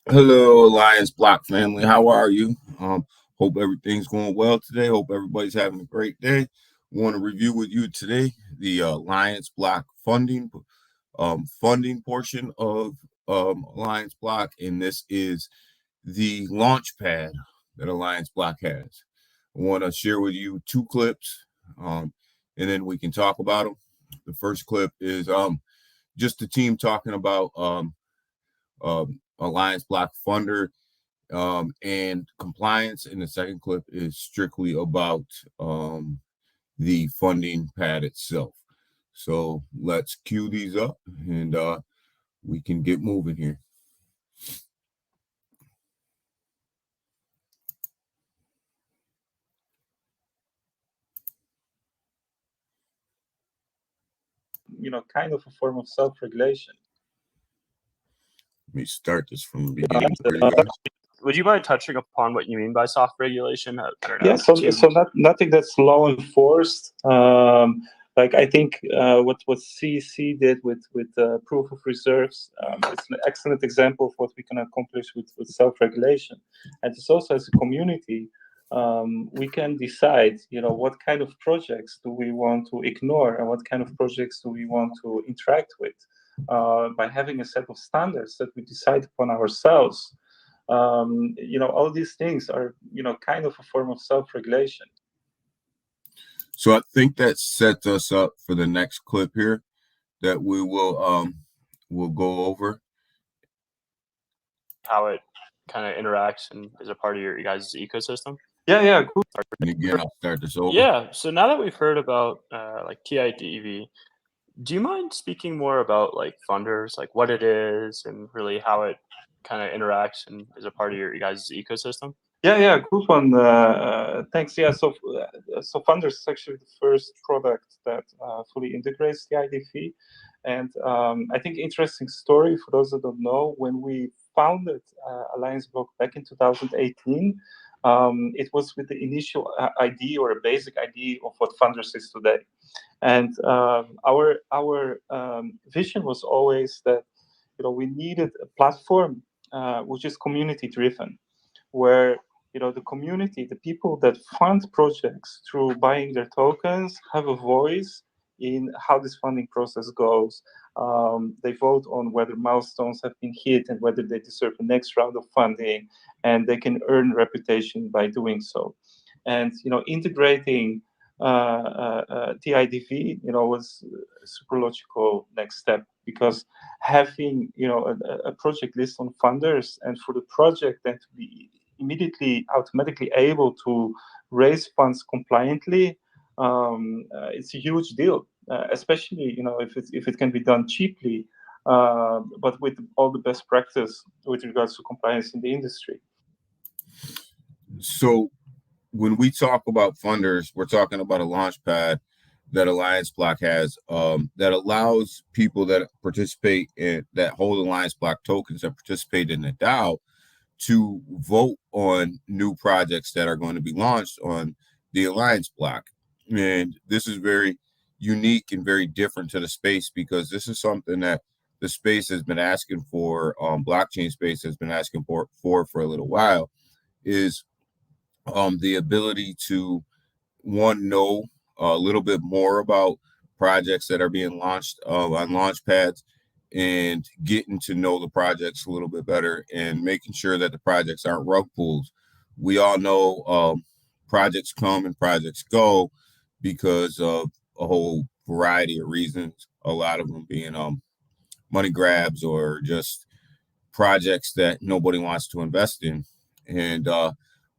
Hello, Alliance Block family. How are you? Hope everything's going well today. Hope everybody's having a great day. Want to review with you today the Alliance Block funding portion of Alliance Block, and this is the launch pad that Alliance Block has. I want to share with you two clips, and then we can talk about them. The first clip is just the team talking about Alliance Block Funder and compliance. And the second clip is strictly about the funding pad itself. So let's cue these up and we can get moving here. Kind of a form of self-regulation. Let me start this from the beginning for you guys. Would you mind touching upon what you mean by soft regulation? I don't know. Yeah, so nothing that's law enforced. Like I think what CEC did with proof of reserves, it's an excellent example of what we can accomplish with self-regulation. And it's also as a community, we can decide, what kind of projects do we want to ignore and what kind of projects do we want to interact with by having a set of standards that we decide upon ourselves. All these things are, kind of a form of self-regulation. So I think that sets us up for the next clip here that we will we'll go over. How it kind of interacts and is a part of your guys' ecosystem. Yeah, cool. And again, I'll start this over. Yeah, so now that we've heard about like TIDV, do you mind speaking more about like funders, like what it is and really how it kind of interacts and is a part of your guys' ecosystem? Yeah, cool one. Thanks. Yeah, so Funders is actually the first product that fully integrates the IDV. And I think interesting story for those that don't know, when we founded Alliance Block back in 2018, it was with the initial idea or a basic idea of what Funders is today. And our vision was always that we needed a platform which is community driven, where the community, the people that fund projects through buying their tokens, have a voice in how this funding process goes. They vote on whether milestones have been hit and whether they deserve the next round of funding, and they can earn reputation by doing so. And integrating TIDV, was a super logical next step, because having a project list on funders and for the project then to be immediately automatically able to raise funds compliantly, it's a huge deal, especially if it can be done cheaply, but with all the best practice with regards to compliance in the industry. So when we talk about funders, we're talking about a launch pad that Alliance Block has that allows people that participate in that hold Alliance Block tokens that participate in the DAO to vote on new projects that are going to be launched on the Alliance Block. And this is very unique and very different to the space, because this is something that the space has been asking for, blockchain space has been asking for a little while, is the ability to know a little bit more about projects that are being launched on launch pads, and getting to know the projects a little bit better and making sure that the projects aren't rug pulls. We all know projects come and projects go because of a whole variety of reasons, a lot of them being money grabs or just projects that nobody wants to invest in. And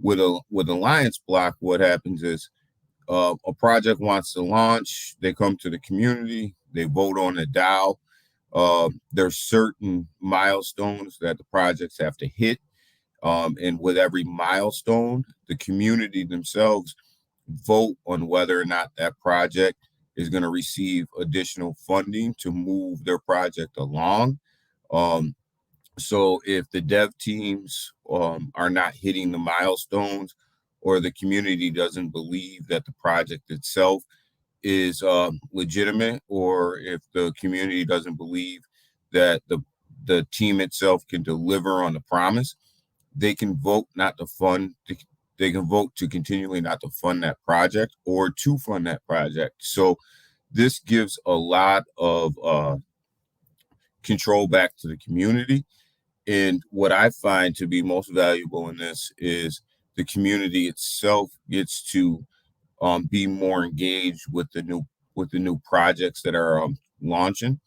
with Alliance Block, what happens is a project wants to launch, they come to the community, they vote on the DAO. There's certain milestones that the projects have to hit. And with every milestone, the community themselves vote on whether or not that project is going to receive additional funding to move their project along. So if the dev teams are not hitting the milestones, or the community doesn't believe that the project itself is legitimate, or if the community doesn't believe that the the team itself can deliver on the promise, they can vote not to fund. They can vote to continually not to fund that project or to fund that project. So this gives a lot of control back to the community. And what I find to be most valuable in this is the community itself gets to be more engaged with the new projects that are launching,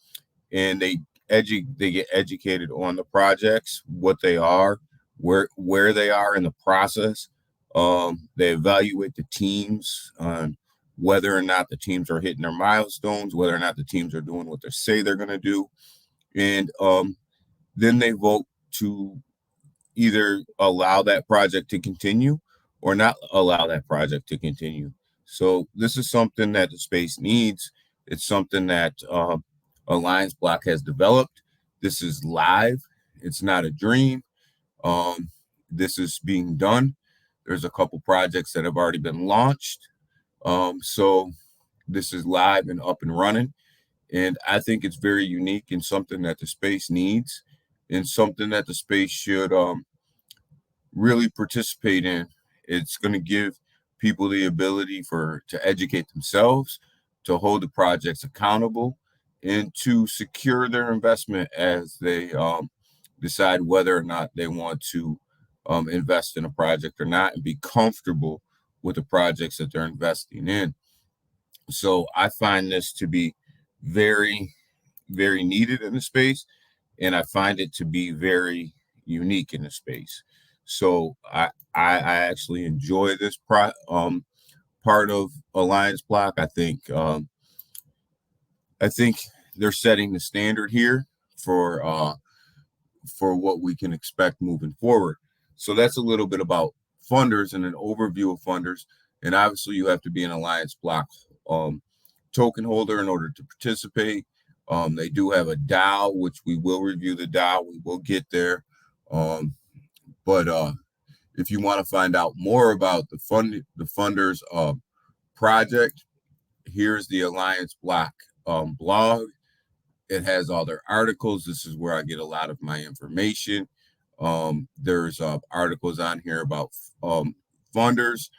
and they get educated on the projects, what they are, where they are in the process. They evaluate the teams on whether or not the teams are hitting their milestones, whether or not the teams are doing what they say they're going to do, and then they vote to either allow that project to continue or not allow that project to continue. So this is something that the space needs. It's something that Alliance Block has developed. This is live. It's not a dream. This is being done. There's a couple projects that have already been launched. So this is live and up and running. And I think it's very unique and something that the space needs and something that the space should really participate in. It's going to give people the ability to educate themselves, to hold the projects accountable, and to secure their investment as they decide whether or not they want to invest in a project or not, and be comfortable with the projects that they're investing in. So I find this to be very, very needed in the space, and I find it to be very unique in the space. So I actually enjoy this part of Alliance Block. I think they're setting the standard here for what we can expect moving forward. So that's a little bit about funders and an overview of funders. And obviously, you have to be an Alliance Block token holder in order to participate. They do have a DAO, which we will review the DAO. We will get there. But if you want to find out more about the funders project, here's the Alliance Block blog. It has all their articles. This is where I get a lot of my information. There's articles on here about funders,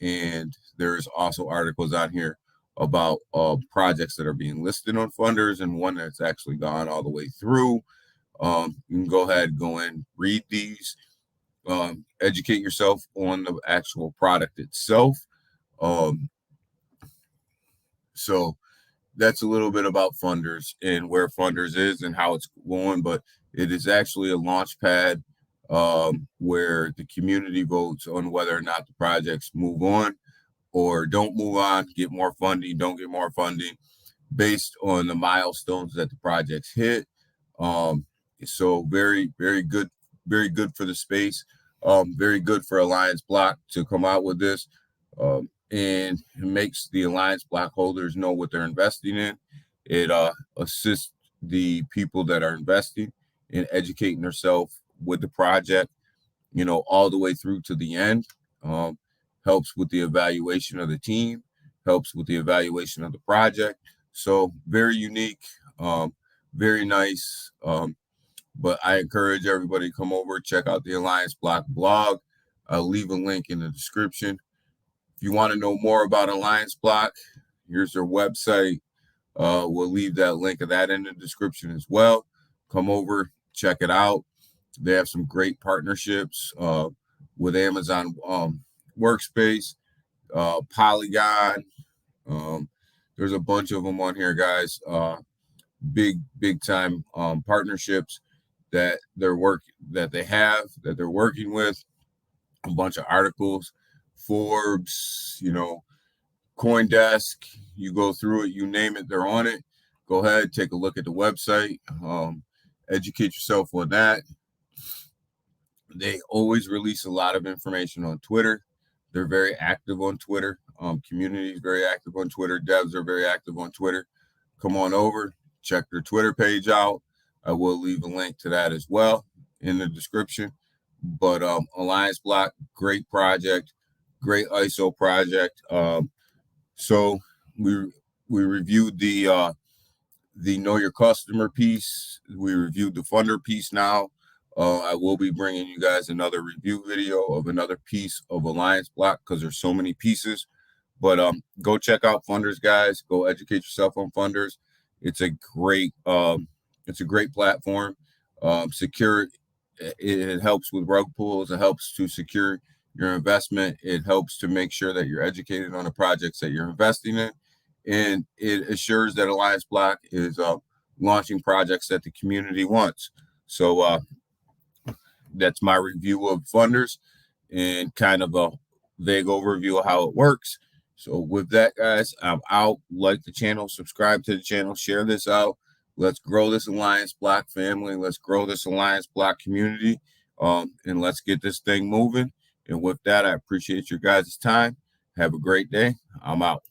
and there's also articles on here about projects that are being listed on funders, and one that's actually gone all the way through. You can go ahead, go in, read these, educate yourself on the actual product itself. So that's a little bit about funders and where funders is and how it's going, but it is actually a launch pad where the community votes on whether or not the projects move on or don't move on, get more funding, don't get more funding, based on the milestones that the projects hit. So very, very good for the space. Very good for Alliance Block to come out with this. And it makes the Alliance Block holders know what they're investing in. It assists the people that are investing in educating themselves with the project, all the way through to the end. Helps with the evaluation of the team, helps with the evaluation of the project. So very unique, very nice. But I encourage everybody to come over, check out the Alliance Block blog. I'll leave a link in the description. If you want to know more about Alliance Block, here's their website. We'll leave that link of that in the description as well. Come over, check it out. They have some great partnerships with Amazon Workspace, Polygon. There's a bunch of them on here, guys. Big time partnerships that they're working with. A bunch of articles, Forbes, CoinDesk. You go through it, you name it, they're on it. Go ahead, take a look at the website. Educate yourself on that. They always release a lot of information on Twitter. They're very active on Twitter. Community is very active on Twitter. Devs are very active on Twitter. Come on over, check their Twitter page out. I will leave a link to that as well in the description. But Alliance Block, great project, great ISO project. So we reviewed the the Know Your Customer piece. We reviewed the funder piece now. I will be bringing you guys another review video of another piece of Alliance Block because there's so many pieces. But go check out Funders, guys. Go educate yourself on Funders. It's a great platform. Secure. It helps with rug pulls. It helps to secure your investment. It helps to make sure that you're educated on the projects that you're investing in, and it assures that Alliance Block is launching projects that the community wants. So that's my review of Funders and kind of a vague overview of how it works. So with that, guys, I'm out. Like the channel, subscribe to the channel, share this out. Let's grow this Alliance Block family. Let's grow this Alliance Block community, and let's get this thing moving. And with that, I appreciate your guys' time. Have a great day. I'm out.